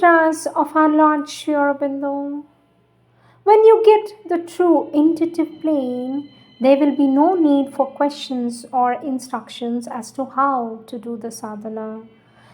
mantras of our Lord Sri Aurobindo. When you get the true intuitive plane, there will be no need for questions or instructions as to how to do the sadhana.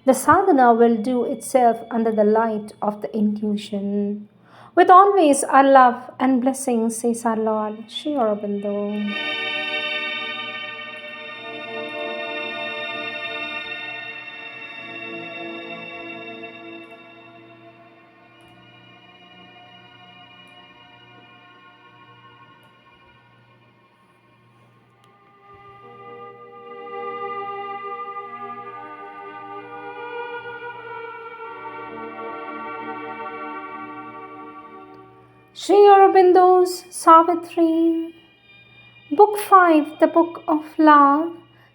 The sadhana will do itself under the light of the intuition. With always our love and blessings, says our Lord Sri Aurobindo. Sri Aurobindo's Savitri, Book 5, The Book of Love,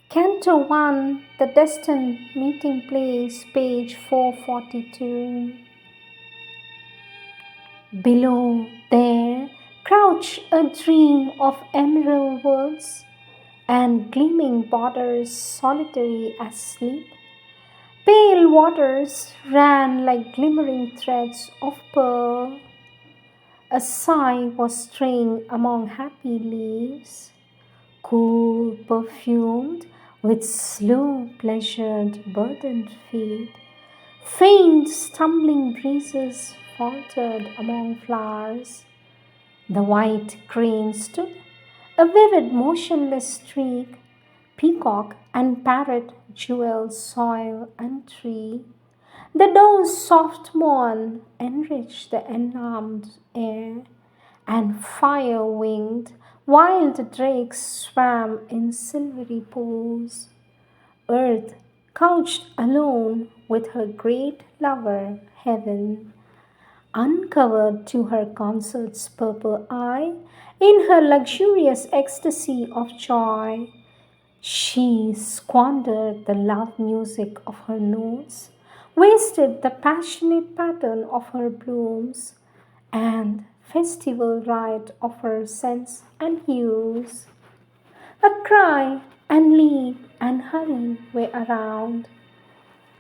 Canto 1, The Destined Meeting Place, page 442. Below there crouch a dream of emerald woods and gleaming borders solitary as sleep. Pale waters ran like glimmering threads of pearl. A sigh was straying among happy leaves, cool, perfumed, with slow, pleasured, burdened feet. Faint, stumbling breezes faltered among flowers. The white crane stood, a vivid, motionless streak, peacock and parrot jeweled soil and tree. The dove's soft mourn enriched the enarmed air, and fire-winged wild drakes swam in silvery pools. Earth, couched alone with her great lover, heaven, uncovered to her consort's purple eye, in her luxurious ecstasy of joy, she squandered the love music of her notes, wasted the passionate pattern of her blooms, and festival rite of her scents and hues. A cry and leap and hurry were around,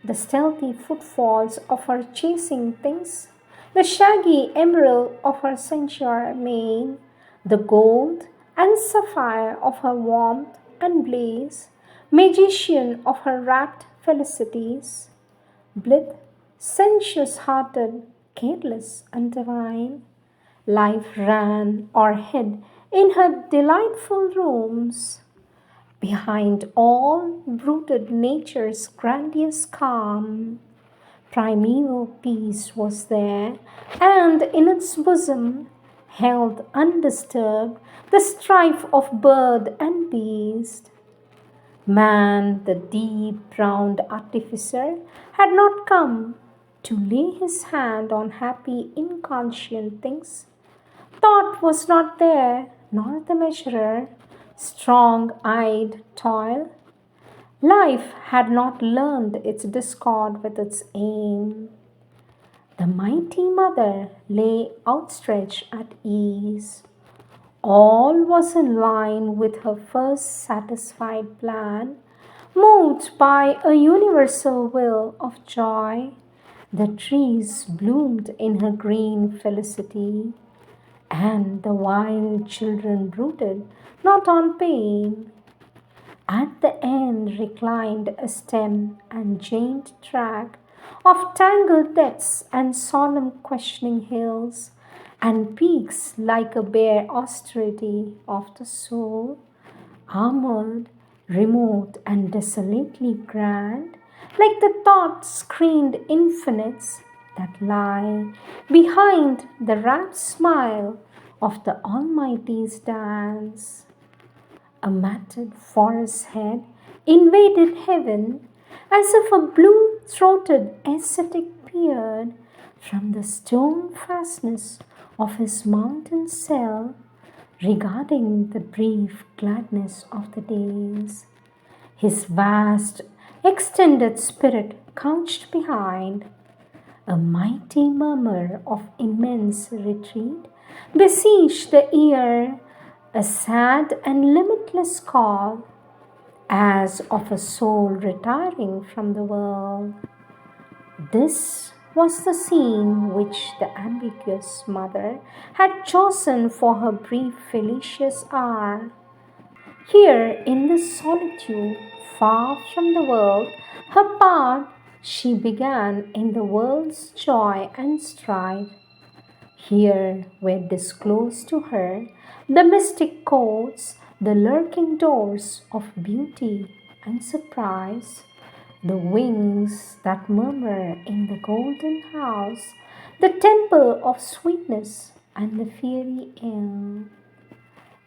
the stealthy footfalls of her chasing things, the shaggy emerald of her sensual mane, the gold and sapphire of her warmth and blaze, magician of her rapt felicities, blithe, sensuous-hearted, careless and divine, life ran or hid in her delightful rooms. Behind all brooded nature's grandiose calm. Primeval peace was there, and in its bosom held undisturbed the strife of bird and beast. Man, the deep-browed artificer, had not come to lay his hand on happy inconscient things. Thought was not there, nor the measurer, strong-eyed toil. Life had not learned its discord with its aim. The mighty mother lay outstretched at ease. All was in line with her first satisfied plan, moved by a universal will of joy. The trees bloomed in her green felicity, and the wild children brooded not on pain. At the end reclined a stem and giant track of tangled depths and solemn questioning hills, and peaks like a bare austerity of the soul, armored, remote, and desolately grand, like the thought-screened infinites that lie behind the rapt smile of the Almighty's dance. A matted forest head invaded heaven, as if a blue-throated ascetic peered from the stone fastness of his mountain cell, regarding the brief gladness of the days. His vast, extended spirit couched behind a mighty murmur of immense retreat, besieged the ear, a sad and limitless call, as of a soul retiring from the world. This was the scene which the ambiguous mother had chosen for her brief felicious hour. Here, in this solitude, far from the world, her part she began in the world's joy and strife. Here were disclosed to her the mystic courts, the lurking doors of beauty and surprise, the wings that murmur in the golden house, the temple of sweetness and the fairy air.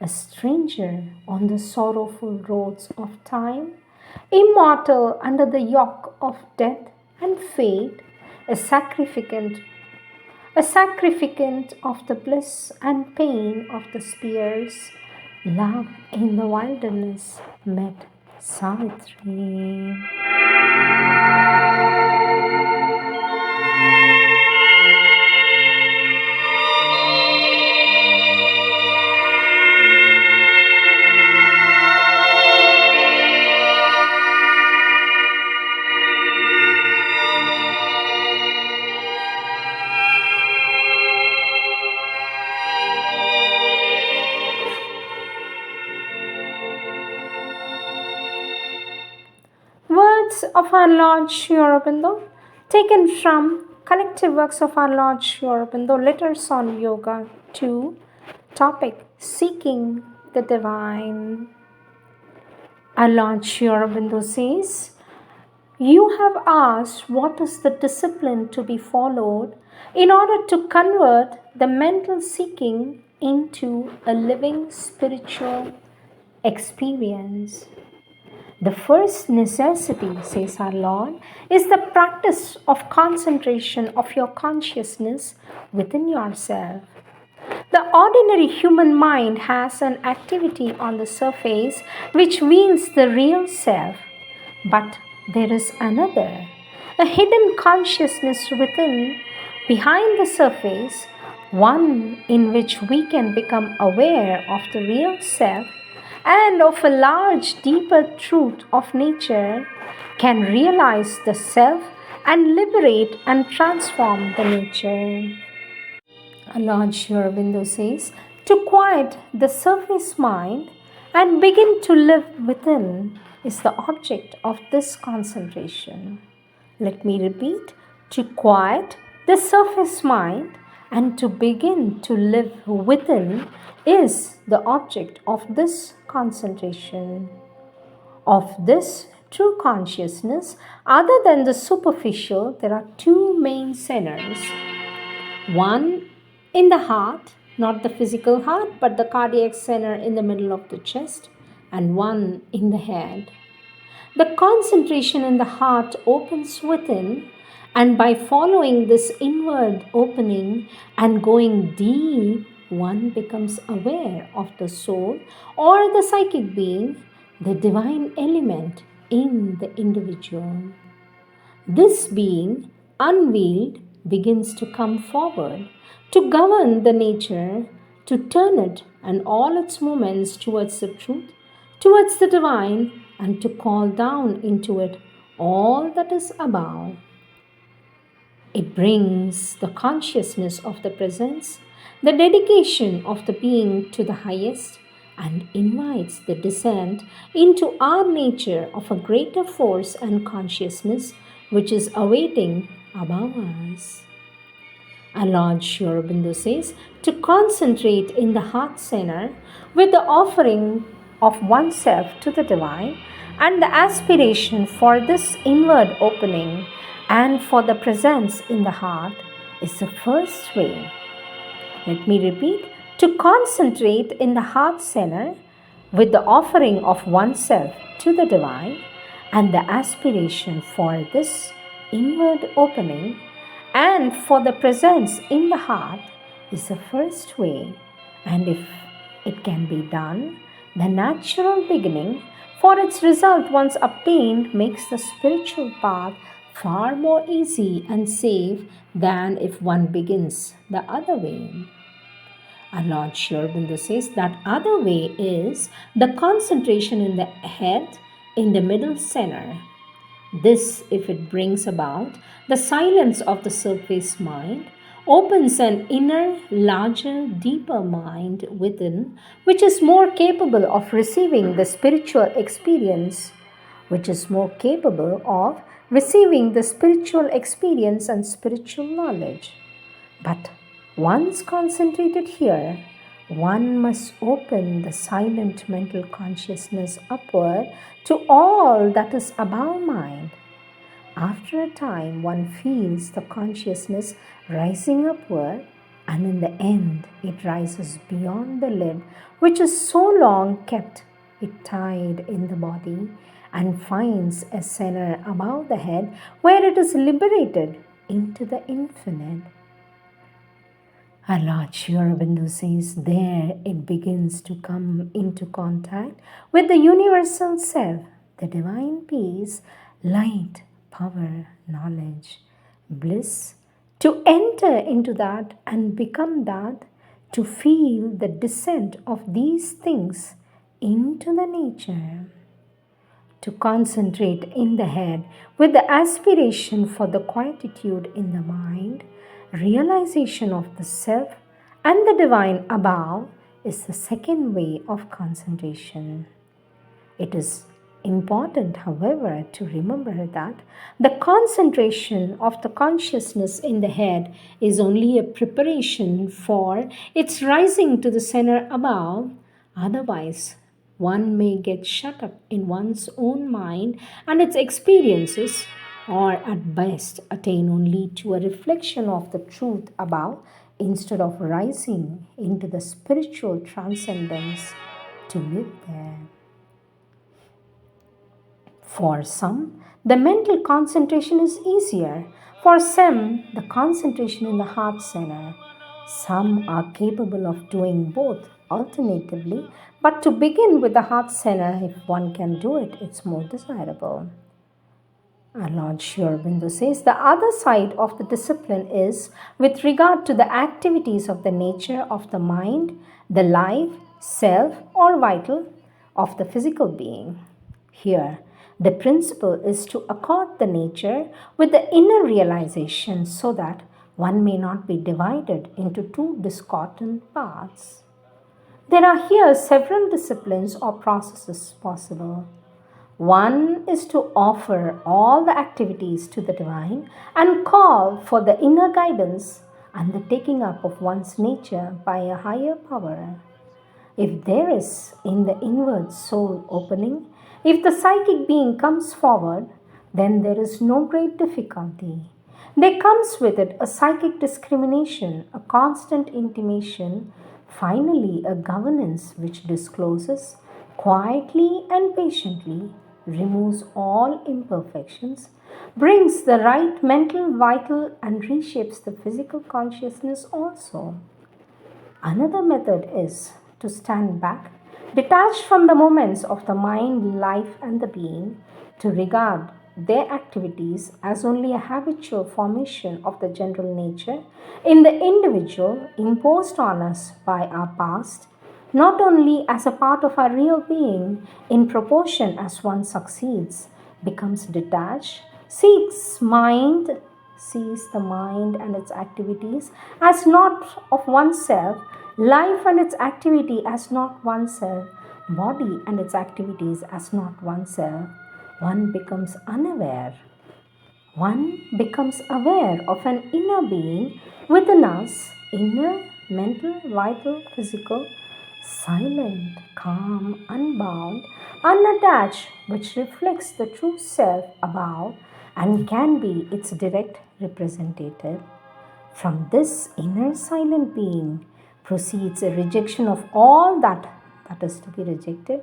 A stranger on the sorrowful roads of time, immortal under the yoke of death and fate, a sacrificant, a sacrificant of the bliss and pain of the spears, love in the wilderness met Savitri. Words of our Lord Sri Aurobindo, taken from Collective Works of our Lord Sri Aurobindo, Letters on Yoga 2, topic Seeking the Divine. Our Lord Sri Aurobindo says, "You have asked what is the discipline to be followed in order to convert the mental seeking into a living spiritual experience. The first necessity," says our Lord, "is the practice of concentration of your consciousness within yourself. The ordinary human mind has an activity on the surface which veils the real self, but there is another, a hidden consciousness within, behind the surface, one in which we can become aware of the real self and of a large, deeper truth of nature, can realize the self and liberate and transform the nature." Lord Sri Aurobindo says, to quiet the surface mind and begin to live within is the object of this concentration. Let me repeat, to quiet the surface mind and to begin to live within is the object of this concentration. Of this true consciousness, other than the superficial, there are two main centers. One in the heart, not the physical heart, but the cardiac center in the middle of the chest, and one in the head. The concentration in the heart opens within, and by following this inward opening and going deep, one becomes aware of the soul or the psychic being, the divine element in the individual. This being, unveiled, begins to come forward, to govern the nature, to turn it and all its movements towards the truth, towards the divine, and to call down into it all that is above. It brings the consciousness of the presence, the dedication of the being to the highest, and invites the descent into our nature of a greater force and consciousness which is awaiting above us. Our Lord Sri Aurobindo says, to concentrate in the heart center with the offering of oneself to the divine and the aspiration for this inward opening and for the presence in the heart is the first way. Let me repeat, to concentrate in the heart center with the offering of oneself to the divine and the aspiration for this inward opening and for the presence in the heart is the first way. And if it can be done, the natural beginning for its result once obtained makes the spiritual path far more easy and safe than if one begins the other way. Our Lord Sri Aurobindo says that other way is the concentration in the head in the middle center. This, if it brings about the silence of the surface mind, opens an inner, larger, deeper mind within, which is more capable of receiving the spiritual experience, and spiritual knowledge. But once concentrated here, one must open the silent mental consciousness upward to all that is above mind. After a time, one feels the consciousness rising upward, and in the end, it rises beyond the lid, which is so long kept it tied in the body, and finds a center above the head where it is liberated into the infinite. Our Lord Sri Aurobindo says there it begins to come into contact with the universal self, the divine peace, light, power, knowledge, bliss, to enter into that and become that, to feel the descent of these things into the nature, to concentrate in the head with the aspiration for the quietude in the mind, realization of the self and the divine above is the second way of concentration. It is important, however, to remember that the concentration of the consciousness in the head is only a preparation for its rising to the center above. Otherwise, one may get shut up in one's own mind and its experiences, or at best attain only to a reflection of the truth above instead of rising into the spiritual transcendence to live there. For some, the mental concentration is easier. For some, the concentration in the heart center. Some are capable of doing both alternatively, but to begin with the heart center, if one can do it, it's more desirable. Our Lord Sri Aurobindo says the other side of the discipline is with regard to the activities of the nature of the mind, the life, self, or vital of the physical being. Here, the principle is to accord the nature with the inner realization so that one may not be divided into two discordant parts. There are here several disciplines or processes possible. One is to offer all the activities to the divine and call for the inner guidance and the taking up of one's nature by a higher power. If there is in the inward soul opening, if the psychic being comes forward, then there is no great difficulty. There comes with it a psychic discrimination, a constant intimation, finally a governance which discloses quietly and patiently, removes all imperfections, brings the right mental vital and reshapes the physical consciousness also. Another method is to stand back, detached from the moments of the mind, life, and the being, to regard their activities as only a habitual formation of the general nature in the individual imposed on us by our past, not only as a part of our real being in proportion as one succeeds, becomes detached, sees the mind and its activities as not of oneself, life and its activity as not oneself, body and its activities as not oneself. One becomes unaware. One becomes aware of an inner being within us, inner, mental, vital, physical, silent, calm, unbound, unattached, which reflects the true self above and can be its direct representative. From this inner silent being proceeds a rejection of all that is to be rejected,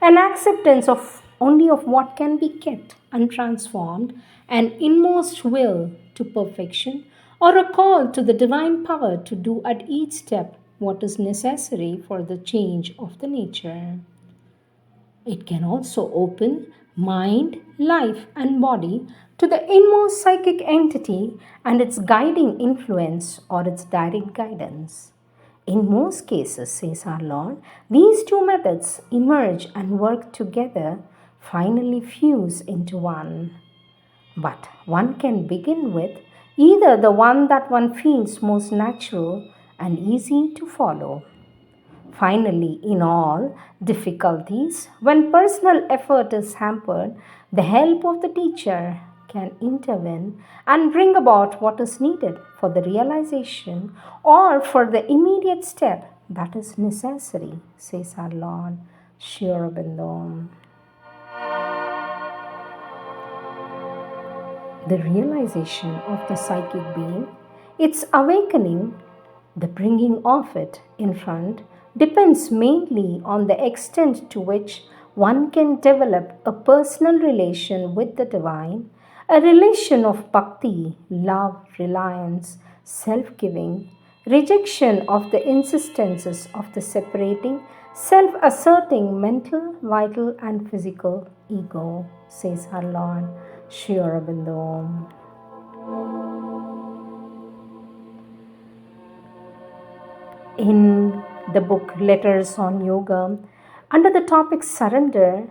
an acceptance of only of what can be kept untransformed, an inmost will to perfection, or a call to the divine power to do at each step what is necessary for the change of the nature. It can also open mind, life, and body to the inmost psychic entity and its guiding influence or its direct guidance. In most cases, says our Lord, these two methods emerge and work together, finally fuse into one. But one can begin with either the one that one feels most natural and easy to follow. Finally, in all difficulties, when personal effort is hampered, the help of the teacher can intervene and bring about what is needed for the realization or for the immediate step that is necessary, says our Lord Sri Aurobindo. The realization of the psychic being, its awakening, the bringing of it in front, depends mainly on the extent to which one can develop a personal relation with the divine, a relation of bhakti, love, reliance, self giving, rejection of the insistences of the separating, self asserting mental, vital, and physical ego, says our Lord Sri Aurobindo. In the book Letters on Yoga, under the topic Surrender,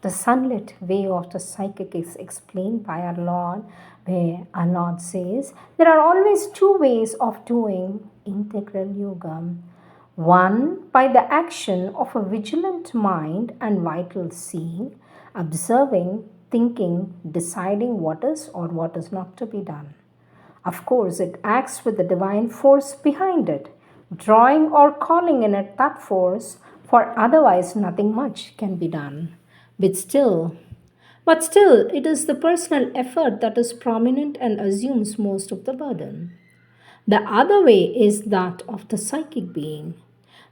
the sunlit way of the psychic is explained by our Lord, where our Lord says there are always two ways of doing integral yoga. One, by the action of a vigilant mind and vital seeing, observing, thinking, deciding what is or what is not to be done. Of course, it acts with the divine force behind it, drawing or calling in it that force, for otherwise nothing much can be done. But still, it is the personal effort that is prominent and assumes most of the burden. The other way is that of the psychic being,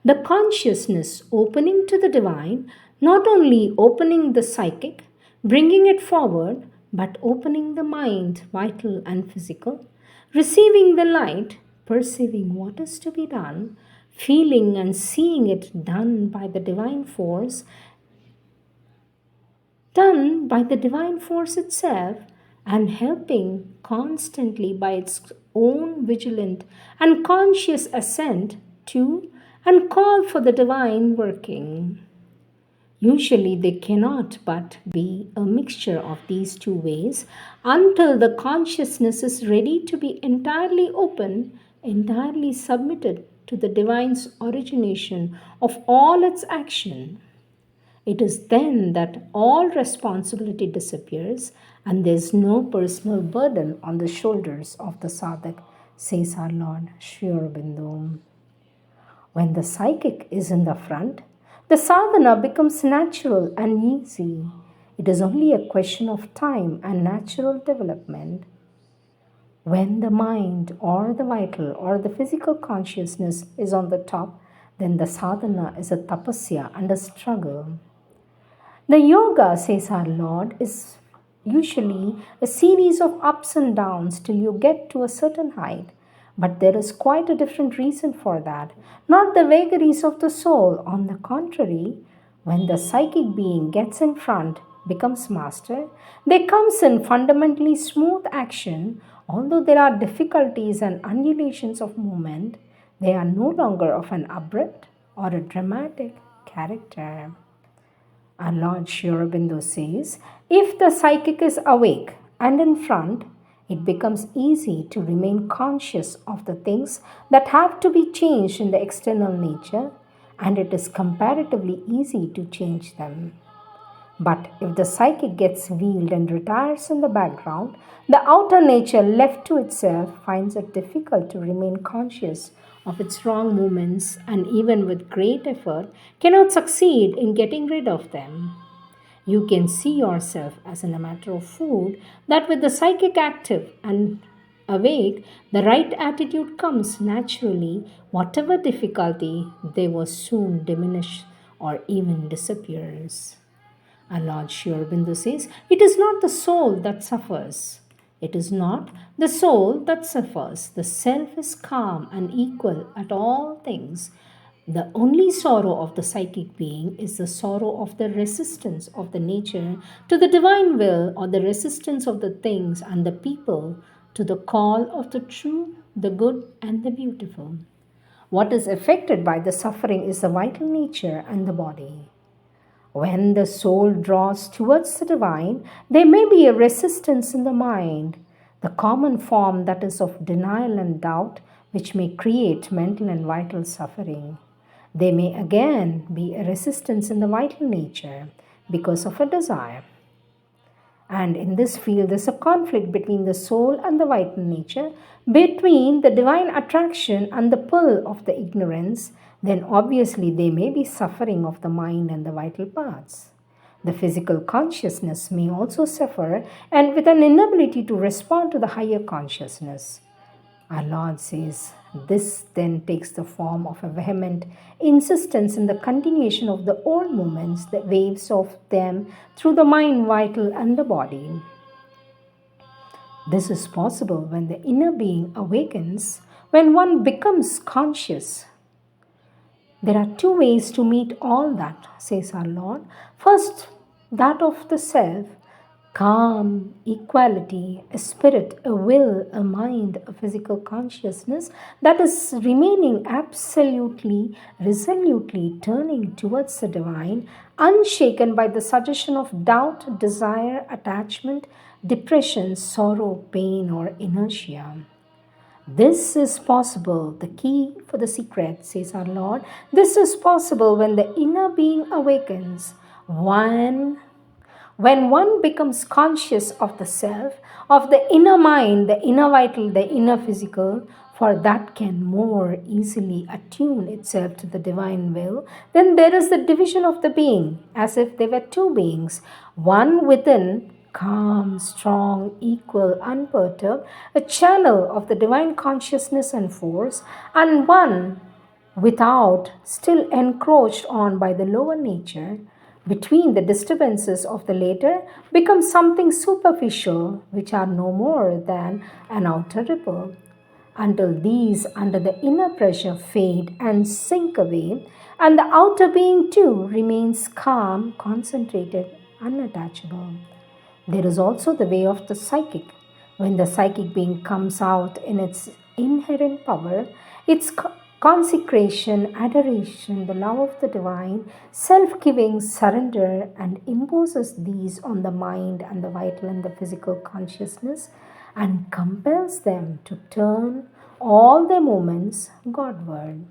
the consciousness opening to the divine, not only opening the psychic, bringing it forward, but opening the mind, vital and physical, receiving the light, perceiving what is to be done, feeling and seeing it done by the divine force itself, and helping constantly by its own vigilant and conscious assent to and call for the divine working. Usually, they cannot but be a mixture of these two ways until the consciousness is ready to be entirely open, entirely submitted to the divine's origination of all its action. It is then that all responsibility disappears and there is no personal burden on the shoulders of the sadhak, says our Lord Sri Aurobindo. When the psychic is in the front, the sadhana becomes natural and easy. It is only a question of time and natural development. When the mind or the vital or the physical consciousness is on the top, then the sadhana is a tapasya and a struggle. The yoga, says our Lord, is usually a series of ups and downs till you get to a certain height. But there is quite a different reason for that. Not the vagaries of the soul. On the contrary, when the psychic being gets in front, becomes master, there comes in fundamentally smooth action. Although there are difficulties and undulations of movement, they are no longer of an abrupt or a dramatic character. Our Lord Sri Aurobindo says, if the psychic is awake and in front, it becomes easy to remain conscious of the things that have to be changed in the external nature, and it is comparatively easy to change them. But if the psychic gets wheeled and retires in the background, the outer nature left to itself finds it difficult to remain conscious of its wrong movements and even with great effort cannot succeed in getting rid of them. You can see yourself as in a matter of food that with the psychic active and awake, the right attitude comes naturally, whatever difficulty they will soon diminish or even disappears. And Lord Sri Aurobindo says, it is not the soul that suffers. It is not the soul that suffers. The self is calm and equal at all things. The only sorrow of the psychic being is the sorrow of the resistance of the nature to the divine will, or the resistance of the things and the people to the call of the true, the good, and the beautiful. What is affected by the suffering is the vital nature and the body. When the soul draws towards the divine, there may be a resistance in the mind, the common form that is of denial and doubt, which may create mental and vital suffering. There may again be a resistance in the vital nature because of a desire. And in this field, there's a conflict between the soul and the vital nature, between the divine attraction and the pull of the ignorance. Then obviously there may be suffering of the mind and the vital parts. The physical consciousness may also suffer, and with an inability to respond to the higher consciousness. Our Lord says, this then takes the form of a vehement insistence in the continuation of the old movements, the waves of them through the mind, vital, and the body. This is possible when the inner being awakens, when one becomes conscious. There are two ways to meet all that, says our Lord. First, that of the self, calm, equality, a spirit, a will, a mind, a physical consciousness that is remaining absolutely, resolutely turning towards the divine, unshaken by the suggestion of doubt, desire, attachment, depression, sorrow, pain, or inertia. This is possible, the key for the secret, says our Lord. This is possible when the inner being awakens, when one becomes conscious of the self, of the inner mind, the inner vital, the inner physical, for that can more easily attune itself to the divine will, then there is the division of the being, as if there were two beings, one within, calm, strong, equal, unperturbed, a channel of the divine consciousness and force, and one without, still encroached on by the lower nature. Between the disturbances of the later becomes something superficial, which are no more than an outer ripple. Until these, under the inner pressure, fade and sink away, and the outer being too remains calm, concentrated, unattachable. There is also the way of the psychic. When the psychic being comes out in its inherent power, its consecration, adoration, the love of the divine, self-giving, surrender, and imposes these on the mind and the vital and the physical consciousness, and compels them to turn all their movements Godward.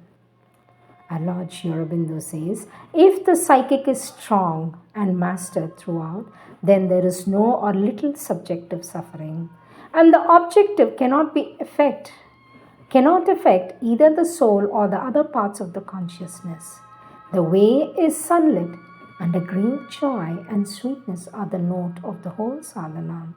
Our Lord Sri Aurobindo says, if the psychic is strong and mastered throughout, then there is no or little subjective suffering, and the objective cannot affect either the soul or the other parts of the consciousness. The way is sunlit, and a great joy and sweetness are the note of the whole sadhana.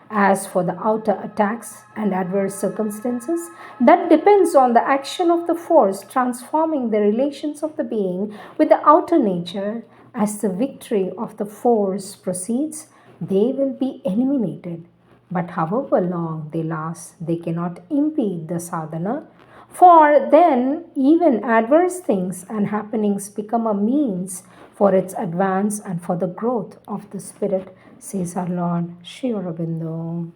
As for the outer attacks and adverse circumstances, that depends on the action of the force transforming the relations of the being with the outer nature. As the victory of the force proceeds, they will be eliminated. But however long they last, they cannot impede the sadhana, for then even adverse things and happenings become a means for its advance and for the growth of the spirit, says our Lord Sri Aurobindo.